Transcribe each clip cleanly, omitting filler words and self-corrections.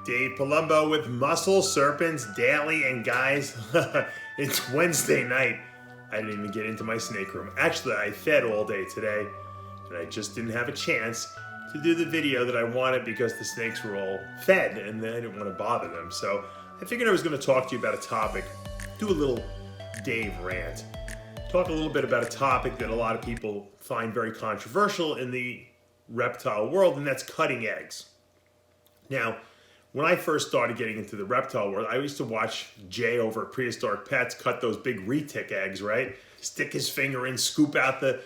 Dave Palumbo with Muscle, Serpents, Daily, and guys, it's Wednesday night. I didn't even get into my snake room. Actually, I fed all day today, and I just didn't have a chance to do the video that I wanted because the snakes were all fed, and I didn't want to bother them. So I figured I was going to talk to you about a topic, do a little Dave rant, talk a little bit about a topic that a lot of people find very controversial in the reptile world, and that's cutting eggs. Now, when I first started getting into the reptile world, I used to watch Jay over at Prehistoric Pets cut those big retic eggs, right? Stick his finger in, scoop out the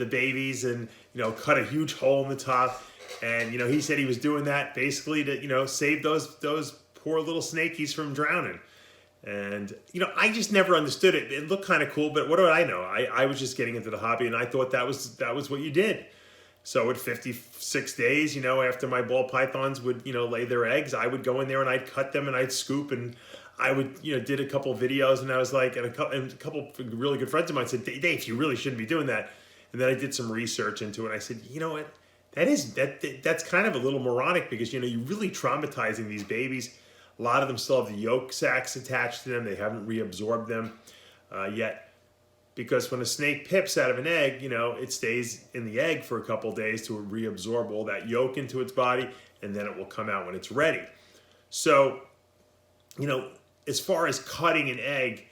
babies, and cut a huge hole in the top. And he said he was doing that basically to save those poor little snakies from drowning. And I just never understood it. It looked kind of cool, but what do I know? I was just getting into the hobby, and I thought that was what you did. So at 56 days, after my ball pythons would, lay their eggs, I would go in there and I'd cut them and I'd scoop, and I would, did a couple of videos, and I was like, and a couple of really good friends of mine said, Dave, you really shouldn't be doing that. And then I did some research into it, and I said, you know what, that's kind of a little moronic, because, you're really traumatizing these babies. A lot of them still have the yolk sacs attached to them. They haven't reabsorbed them yet. Because when a snake pips out of an egg, it stays in the egg for a couple of days to reabsorb all that yolk into its body, and then it will come out when it's ready. So, as far as cutting an egg,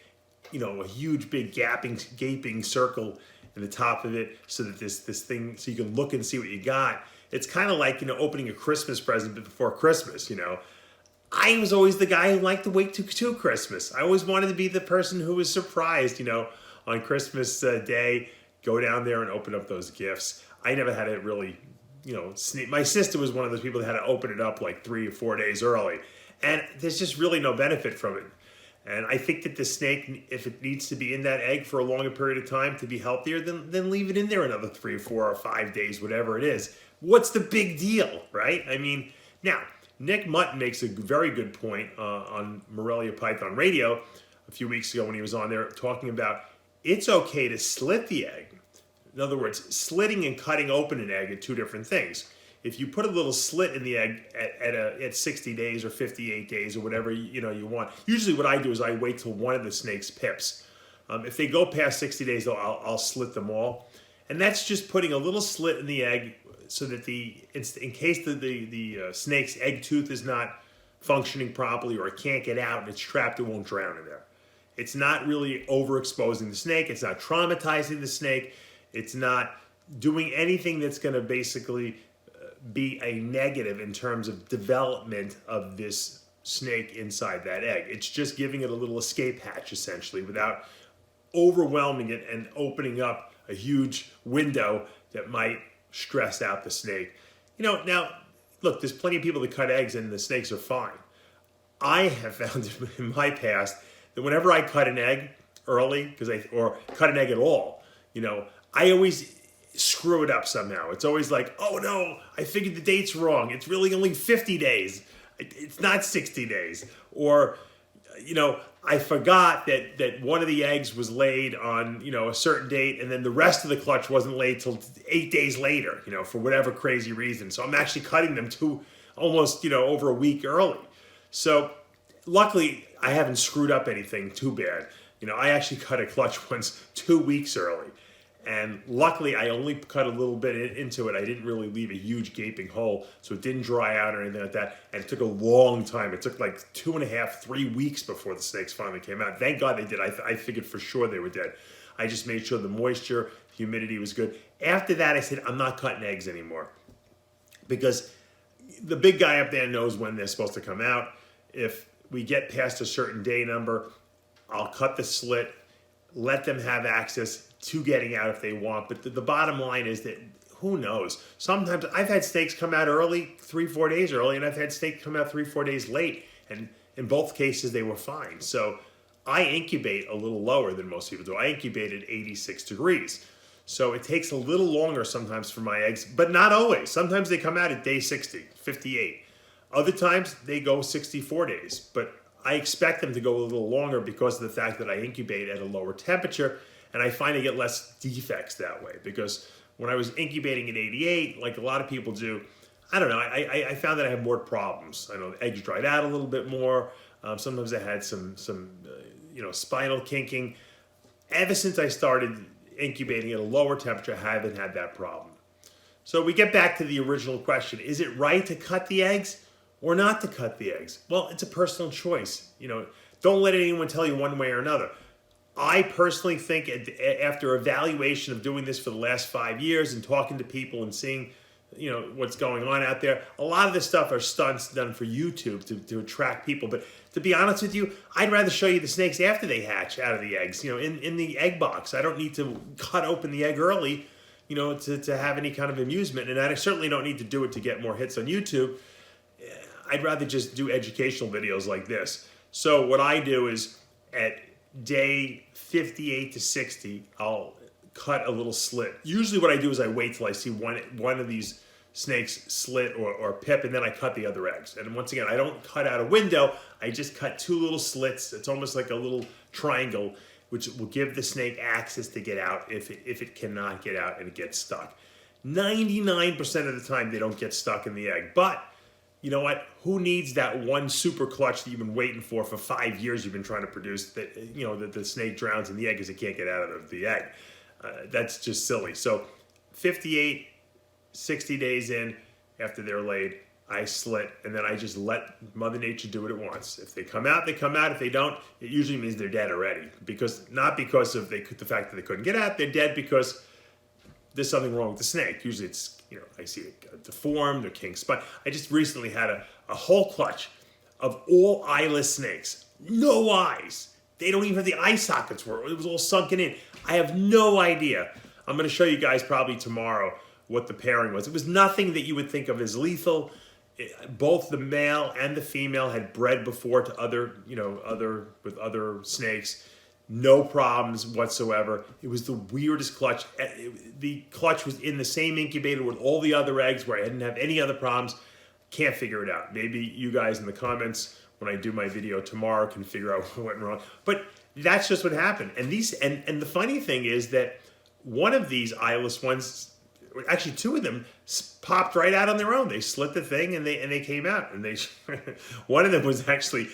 a huge big gaping circle in the top of it, so that this thing, so you can look and see what you got. It's kind of like, opening a Christmas present before Christmas, I was always the guy who liked to wait to Christmas. I always wanted to be the person who was surprised, on Christmas Day, go down there and open up those gifts. I never had to really, sneak. My sister was one of those people that had to open it up like 3 or 4 days early. And there's just really no benefit from it. And I think that the snake, if it needs to be in that egg for a longer period of time to be healthier, then leave it in there another 3 or 4 or 5 days, whatever it is. What's the big deal, right? I mean, now, Nick Mutton makes a very good point on Morelia Python Radio a few weeks ago when he was on there talking about it's okay to slit the egg. In other words, slitting and cutting open an egg are two different things. If you put a little slit in the egg at 60 days or 58 days or whatever you want, usually what I do is I wait till one of the snake's pips. If they go past 60 days, I'll slit them all. And that's just putting a little slit in the egg so that in case the snake's egg tooth is not functioning properly or it can't get out and it's trapped, it won't drown in there. It's not really overexposing the snake. It's not traumatizing the snake. It's not doing anything that's going to basically be a negative in terms of development of this snake inside that egg. It's just giving it a little escape hatch, essentially, without overwhelming it and opening up a huge window that might stress out the snake. Now, look, there's plenty of people that cut eggs and the snakes are fine. I have found in my past that whenever I cut an egg early, or cut an egg at all, I always screw it up somehow. It's always like, oh no, I figured the date's wrong. It's really only 50 days. It's not 60 days. Or, I forgot that one of the eggs was laid on, a certain date, and then the rest of the clutch wasn't laid till 8 days later, for whatever crazy reason. So I'm actually cutting them almost, over a week early. So luckily, I haven't screwed up anything too bad. I actually cut a clutch once 2 weeks early. And luckily, I only cut a little bit into it. I didn't really leave a huge gaping hole, so it didn't dry out or anything like that. And it took a long time. It took like 2.5, 3 weeks before the snakes finally came out. Thank God they did. I figured for sure they were dead. I just made sure the moisture, humidity was good. After that, I said, I'm not cutting eggs anymore. Because the big guy up there knows when they're supposed to come out. If we get past a certain day number, I'll cut the slit, let them have access to getting out if they want. But the bottom line is that who knows? Sometimes I've had snakes come out early, 3-4 days early, and I've had snakes come out 3-4 days late. And in both cases, they were fine. So I incubate a little lower than most people do. I incubate at 86 degrees. So it takes a little longer sometimes for my eggs, but not always. Sometimes they come out at day 60, 58. Other times they go 64 days, but I expect them to go a little longer because of the fact that I incubate at a lower temperature, and I find I get less defects that way. Because when I was incubating at 88, like a lot of people do, I don't know. I found that I had more problems. I know the eggs dried out a little bit more. Sometimes I had some spinal kinking. Ever since I started incubating at a lower temperature, I haven't had that problem. So we get back to the original question. Is it right to cut the eggs or not to cut the eggs? Well, it's a personal choice. Don't let anyone tell you one way or another. I personally think after evaluation of doing this for the last 5 years and talking to people and seeing what's going on out there, a lot of this stuff are stunts done for YouTube to attract people. But to be honest with you, I'd rather show you the snakes after they hatch out of the eggs, in the egg box. I don't need to cut open the egg early, to have any kind of amusement. And I certainly don't need to do it to get more hits on YouTube. I'd rather just do educational videos like this. So what I do is at day 58 to 60, I'll cut a little slit. Usually what I do is I wait till I see one of these snakes slit or pip, and then I cut the other eggs. And once again, I don't cut out a window. I just cut 2 little slits. It's almost like a little triangle, which will give the snake access to get out if it cannot get out and it gets stuck. 99% of the time, they don't get stuck in the egg. But you know what? Who needs that one super clutch that you've been waiting for 5 years you've been trying to produce that, that the snake drowns in the egg because it can't get out of the egg? That's just silly. So 58, 60 days in after they're laid, I slit, and then I just let Mother Nature do what it wants. If they come out, they come out. If they don't, it usually means they're dead already. Not because of the fact that they couldn't get out. They're dead because there's something wrong with the snake. Usually it's, I see it deformed or king spine. I just recently had a whole clutch of all eyeless snakes. No eyes. They don't even have the eye sockets where it was all sunken in. I have no idea. I'm going to show you guys probably tomorrow what the pairing was. It was nothing that you would think of as lethal. Both the male and the female had bred before to with other snakes. No problems whatsoever. It was the weirdest clutch. The clutch was in the same incubator with all the other eggs where I didn't have any other problems. Can't figure it out. Maybe you guys in the comments when I do my video tomorrow can figure out what went wrong. But that's just what happened. And the funny thing is that one of these eyeless ones, actually 2 of them, popped right out on their own. They slit the thing and they came out. And one of them was actually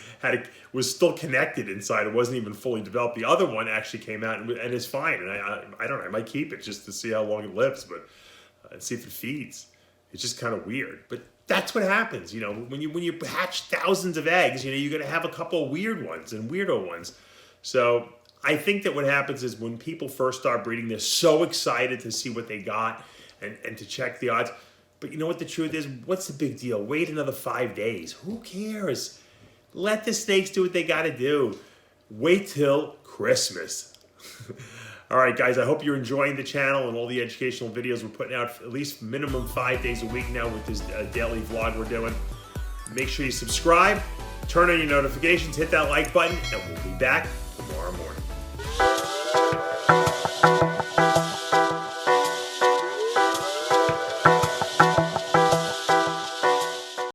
was still connected inside. It wasn't even fully developed. The other one actually came out and is fine. And I don't know. I might keep it just to see how long it lives, but see if it feeds. It's just kind of weird. But that's what happens. When you hatch thousands of eggs, you're going to have a couple of weird ones and weirdo ones. So I think that what happens is when people first start breeding, they're so excited to see what they got and to check the odds. But you know what the truth is? What's the big deal? Wait another 5 days. Who cares? Let the snakes do what they got to do. Wait till Christmas. All right, guys, I hope you're enjoying the channel and all the educational videos we're putting out at least minimum 5 days a week now with this daily vlog we're doing. Make sure you subscribe, turn on your notifications, hit that like button, and we'll be back tomorrow morning.